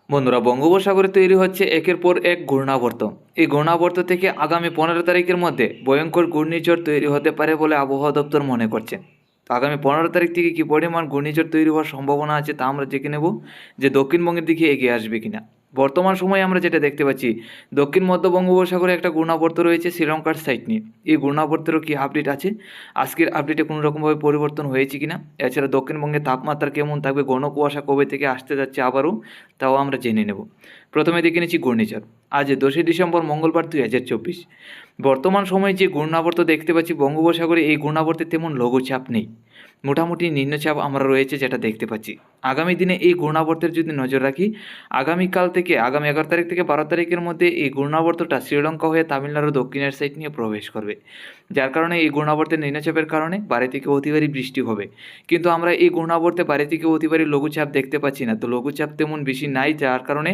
বন্ধুরা, বঙ্গোপসাগরে তৈরি হচ্ছে একের পর এক ঘূর্ণাবর্ত। এই ঘূর্ণাবর্ত থেকে আগামী 15 তারিখের মধ্যে ভয়ঙ্কর ঘূর্ণিঝড় তৈরি হতে পারে বলে আবহাওয়া দপ্তর মনে করছে। তো আগামী 15 তারিখ থেকে কী পরিমাণ ঘূর্ণিঝড় তৈরি হওয়ার সম্ভাবনা আছে তা আমরা দেখে নেব, যে দক্ষিণবঙ্গের দিকে এগিয়ে আসবে কিনা। বর্তমান সময়ে আমরা যেটা দেখতে পাচ্ছি, দক্ষিণ মধ্য বঙ্গোপসাগরে একটা ঘূর্ণাবর্ত রয়েছে শ্রীলঙ্কার সাইড নিয়ে। এই ঘূর্ণাবর্তেরও কী আপডেট আছে, আজকের আপডেটে কোনো রকমভাবে পরিবর্তন হয়েছে কিনা, এছাড়া দক্ষিণবঙ্গের তাপমাত্রা কেমন থাকবে, ঘন কুয়াশা কবে থেকে আসতে যাচ্ছে আবারও, তাও আমরা জেনে নেব। প্রথমে দেখে নিচ্ছি ঘূর্ণিঝড়। আজ 10 ডিসেম্বর মঙ্গলবার 2024। বর্তমান সময়ে যে ঘূর্ণাবর্ত দেখতে পাচ্ছি বঙ্গোপসাগরে, এই ঘূর্ণাবর্তে তেমন লঘুচাপ নেই, মোটামুটি নিম্নচাপ আমরা রয়েছে যেটা দেখতে পাচ্ছি। আগামী দিনে এই ঘূর্ণাবর্তের যদি নজর রাখি, আগামীকাল থেকে আগামী 11 তারিখ থেকে 12 তারিখের মধ্যে এই ঘূর্ণাবর্তটা শ্রীলঙ্কা হয়ে তামিলনাড়ু দক্ষিণের সাইড নিয়ে প্রবেশ করবে, যার কারণে এই ঘূর্ণাবর্তের নিম্নচাপের কারণে বাড়ি থেকে অতি ভারী বৃষ্টি হবে। কিন্তু আমরা এই ঘূর্ণাবর্তে বাড়ি থেকে অতি ভারী লঘুচাপ দেখতে পাচ্ছি না, তো লঘুচাপ তেমন বেশি নাই, যার কারণে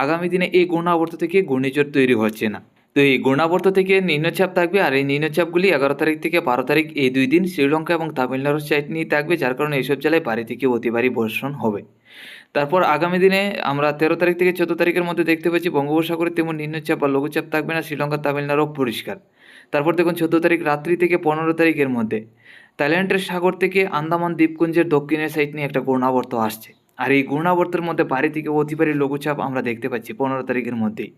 আগামী দিনে এই ঘূর্ণাবর্ত থেকে ঘূর্ণিঝড় তৈরি হচ্ছে না। তো এই ঘূর্ণাবর্ত থেকে নিম্নচাপ থাকবে, আর এই নিম্নচাপগুলি 11 তারিখ থেকে 12 তারিখ এই 2 দিন শ্রীলঙ্কা এবং তামিলনাড়ুর সাইড নিয়ে থাকবে, যার কারণে এইসব জেলায় ভারী থেকে অতি ভারী বর্ষণ হবে। তারপর আগামী দিনে আমরা 13 তারিখ থেকে 14 তারিখের মধ্যে দেখতে পাচ্ছি বঙ্গোপসাগরে তেমন নিম্নচাপ বা লঘুচাপ থাকবে না, শ্রীলঙ্কা তামিলনাড়ু পরিষ্কার। তারপর দেখুন 14 তারিখ রাত্রি থেকে 15 তারিখের মধ্যে থাইল্যান্ডের সাগর থেকে আন্দামান দ্বীপপুঞ্জের দক্ষিণের সাইড নিয়ে একটা ঘূর্ণাবর্ত আসছে, আর এই ঘূর্ণাবর্তের মধ্যে ভারী থেকে অতি ভারী লঘুচাপ আমরা দেখতে পাচ্ছি 15 তারিখের মধ্যেই।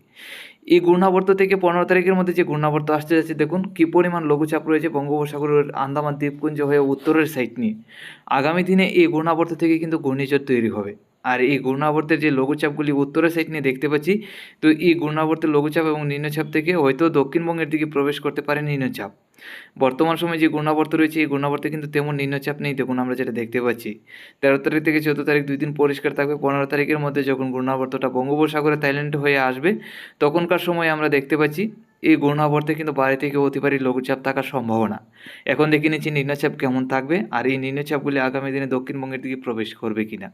এই ঘূর্ণাবর্ত থেকে 15 তারিখের মধ্যে যে ঘূর্ণাবর্ত আসতে যাচ্ছে, দেখুন কী পরিমাণ লঘুচাপ রয়েছে বঙ্গোপসাগরের আন্দামান দ্বীপপুঞ্জ হয়ে উত্তরের সাইড নিয়ে। আগামী দিনে এই ঘূর্ণাবর্ত থেকে কিন্তু ঘূর্ণিঝড় তৈরি হবে, আর এই ঘূর্ণাবর্তের যে লঘুচাপগুলি উত্তরের সাইড নিয়ে দেখতে পাচ্ছি, তো এই ঘূর্ণাবর্তের লঘুচাপ এবং নিম্নচাপ থেকে হয়তো দক্ষিণবঙ্গের দিকে প্রবেশ করতে পারে নিম্নচাপ। বর্তমান সময়ে যে ঘূর্ণাবর্ত রয়েছে, এই ঘূর্ণাবর্তে কিন্তু তেমন নিম্নচাপ নেই, দেখুন আমরা যেটা দেখতে পাচ্ছি। 13 তারিখ থেকে 14 তারিখ 2 দিন পরিষ্কার থাকবে। 15 তারিখের মধ্যে যখন ঘূর্ণাবর্তটা বঙ্গোপসাগরে থাইল্যান্ড হয়ে আসবে, তখনকার সময় আমরা দেখতে পাচ্ছি এই ঘূর্ণাবর্তে কিন্তু ভারী থেকে অতি ভারী লঘুচাপ থাকার সম্ভাবনা। এখন দেখে নিচ্ছি নিম্নচাপ কেমন থাকবে, আর এই নিম্নচাপগুলি আগামী দিনে দক্ষিণবঙ্গের দিকে প্রবেশ করবে কিনা।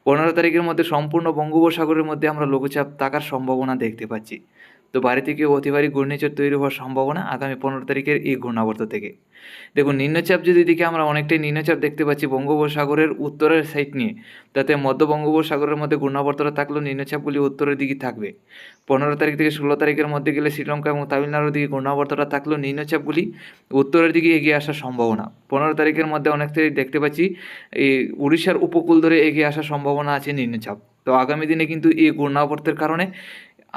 15 তারিখের মধ্যে সম্পূর্ণ বঙ্গোপসাগরের মধ্যে আমরা লঘুচাপ থাকার সম্ভাবনা দেখতে পাচ্ছি। তো ভারী থেকে অতি ভারী ঘূর্ণিঝড় তৈরি হওয়ার সম্ভাবনা আগামী 15 তারিখের এই ঘূর্ণাবর্ত থেকে। দেখুন নিম্নচাপ যদি দিকে আমরা অনেকটাই নিম্নচাপ দেখতে পাচ্ছি বঙ্গোপসাগরের উত্তরের সাইড নিয়ে, তাতে মধ্য বঙ্গোপসাগরের মধ্যে ঘূর্ণাবর্তটা থাকলেও নিম্নচাপগুলি উত্তরের দিকে থাকবে। 15 তারিখ থেকে 16 তারিখের মধ্যে গেলে শ্রীলঙ্কা এবং তামিলনাড়ুর দিকে ঘূর্ণাবর্তটা থাকলেও নিম্নচাপগুলি উত্তরের দিকে এগিয়ে আসার সম্ভাবনা। 15 তারিখের মধ্যে অনেকটাই দেখতে পাচ্ছি এই উড়িষ্যার উপকূল ধরে এগিয়ে আসার সম্ভাবনা আছে নিম্নচাপ। তো আগামী দিনে কিন্তু এই ঘূর্ণাবর্তের কারণে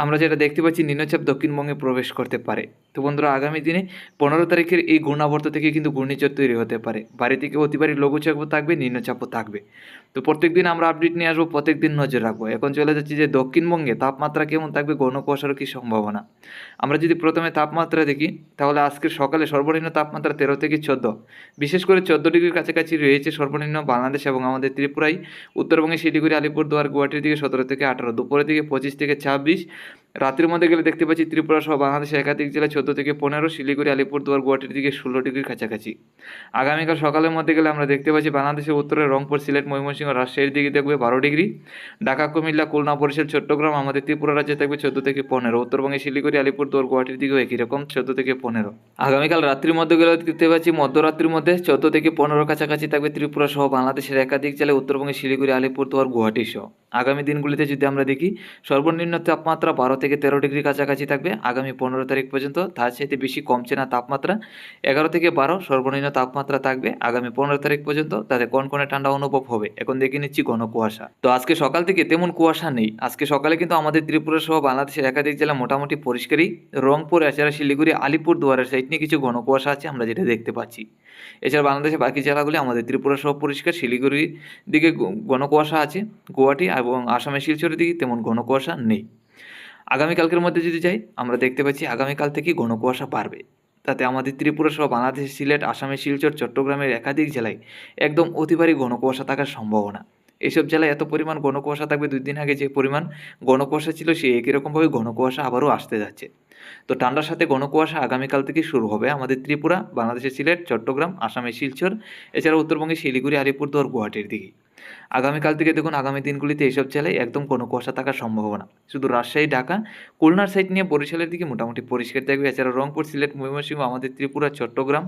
আমরা যেটা দেখতে পাচ্ছি নিম্নচাপ দক্ষিণবঙ্গে প্রবেশ করতে পারে। তো বন্ধুরা, আগামী দিনে 15 তারিখের এই ঘূর্ণাবর্ত থেকে কিন্তু ঘূর্ণিঝড় তৈরি হতে পারে, ভারী থেকে অতি ভারী লঘুচাপও থাকবে, নিম্নচাপও থাকবে। তো প্রত্যেক দিন আমরা আপডেট নিয়ে আসবো, প্রত্যেক দিন নজর রাখবো। এখন চলে যাচ্ছি যে দক্ষিণবঙ্গে তাপমাত্রা কেমন থাকবে, ঘন কুয়াশারও কী সম্ভাবনা। আমরা যদি প্রথমে তাপমাত্রা দেখি, তাহলে আজকে সকালে সর্বনিম্ন তাপমাত্রা 13 থেকে 14, বিশেষ করে 14 ডিগ্রির কাছাকাছি রয়েছে সর্বনিম্ন বাংলাদেশ এবং আমাদের ত্রিপুরায়। উত্তরবঙ্গে শিলিগুড়ি, আলিপুরদুয়ার, গুয়াহাটির দিকে 17 থেকে 18, দুপুরের দিকে 25 থেকে 26। রাত্রির মধ্যে গেলে দেখতে পাচ্ছি ত্রিপুরা সহ বাংলাদেশের একাধিক জেলায় 14 থেকে 15, শিলিগুড়ি, আলিপুরদুয়ার, গুয়াহাটির দিকে 16 ডিগ্রির কাছাকাছি। আগামীকাল সকালের মধ্যে গেলে আমরা দেখতে পাচ্ছি বাংলাদেশের উত্তরে রংপুর, সিলেট, ময়মনসিংহ, রাজশাহীর দিকে দেখবে 12 ডিগ্রি, ঢাকা, কুমিল্লা, খুলনা, বরিশাল, চট্টগ্রাম আমাদের ত্রিপুরা রাজ্যে থাকবে 14 থেকে 15, উত্তরবঙ্গে শিলিগুড়ি, আলিপুরদুয়ার, গুয়াহাটির দিকেও একই রকম 14 থেকে 15। আগামীকাল রাত্রির মধ্যে গেলে দেখতে পাচ্ছি মধ্যরাত্রির মধ্যে 14 থেকে 15 কাছাকাছি থাকবে ত্রিপুরা সহ বাংলাদেশের একাধিক জেলায়, উত্তরবঙ্গে শিলিগুড়ি, আলিপুরদুয়ার, গুয়াহাটি সহ। আগামী দিনগুলিতে যদি আমরা দেখি, সর্বনিম্ন তাপমাত্রা 12 থেকে 13 ডিগ্রি কাছাকাছি থাকবে আগামী 15 তারিখ পর্যন্ত, তার চাইতে বেশি কমছে না তাপমাত্রা। 11 থেকে 12 সর্বনিম্ন তাপমাত্রা থাকবে আগামী 15 তারিখ পর্যন্ত, তাতে কনকনে ঠান্ডা অনুভব হবে। এখন দেখে নিচ্ছি ঘন কুয়াশা। তো আজকে সকাল থেকে তেমন কুয়াশা নেই, আজকে সকালে কিন্তু আমাদের ত্রিপুরা সহ বাংলাদেশের একাধিক জেলা মোটামুটি পরিষ্কারই। রংপুর, এছাড়া শিলিগুড়ি, আলিপুরদুয়ারের সাইড নিয়ে কিছু ঘন কুয়াশা আছে আমরা যেটা দেখতে পাচ্ছি। এছাড়া বাংলাদেশের বাকি জেলাগুলি আমাদের ত্রিপুরা সহ পরিষ্কার, শিলিগুড়ির দিকে ঘন কুয়াশা আছে, গুয়াহাটি এবং আসামের শিলচরের দিকে তেমন ঘন কুয়াশা নেই। আগামীকালকের মধ্যে যদি যাই, আমরা দেখতে পাচ্ছি আগামীকাল থেকেই ঘন কুয়াশা বাড়বে, তাতে আমাদের ত্রিপুরা সহ বাংলাদেশের সিলেট, আসামের শিলচর, চট্টগ্রামের একাধিক জেলায় একদম অতি ভারী ঘন কুয়াশা থাকার সম্ভাবনা। এইসব জেলায় এত পরিমাণ ঘন কুয়াশা থাকবে, 2 দিন আগে যে পরিমাণ ঘন কুয়াশা ছিল সেই একই রকমভাবে ঘন কুয়াশা আবারও আসতে যাচ্ছে। তো ঠান্ডার সাথে ঘন কুয়াশা আগামীকাল থেকে শুরু হবে আমাদের ত্রিপুরা, বাংলাদেশের সিলেট, চট্টগ্রাম, আসামের শিলচর, এছাড়া উত্তরবঙ্গে শিলিগুড়ি, আলিপুরদুয়ার, গুয়াহাটির দিকে। আগামীকাল থেকে দেখুন আগামী দিনগুলিতে এইসব জেলায় একদম কোনো কুয়াশা থাকার সম্ভাবনা। শুধু রাজশাহী, ঢাকা, খুলনার সাইড নিয়ে বরিশালের দিকে মোটামুটি পরিষ্কার থাকবে। এছাড়া রংপুর, সিলেট, ময়মনসিংহ, আমাদের ত্রিপুরা, চট্টগ্রাম,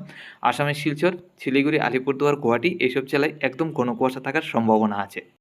আসামের শিলচর, শিলিগুড়ি, আলিপুরদুয়ার, গুয়াহাটি এইসব জেলায় একদম কোনো কুয়াশা থাকার সম্ভাবনা আছে।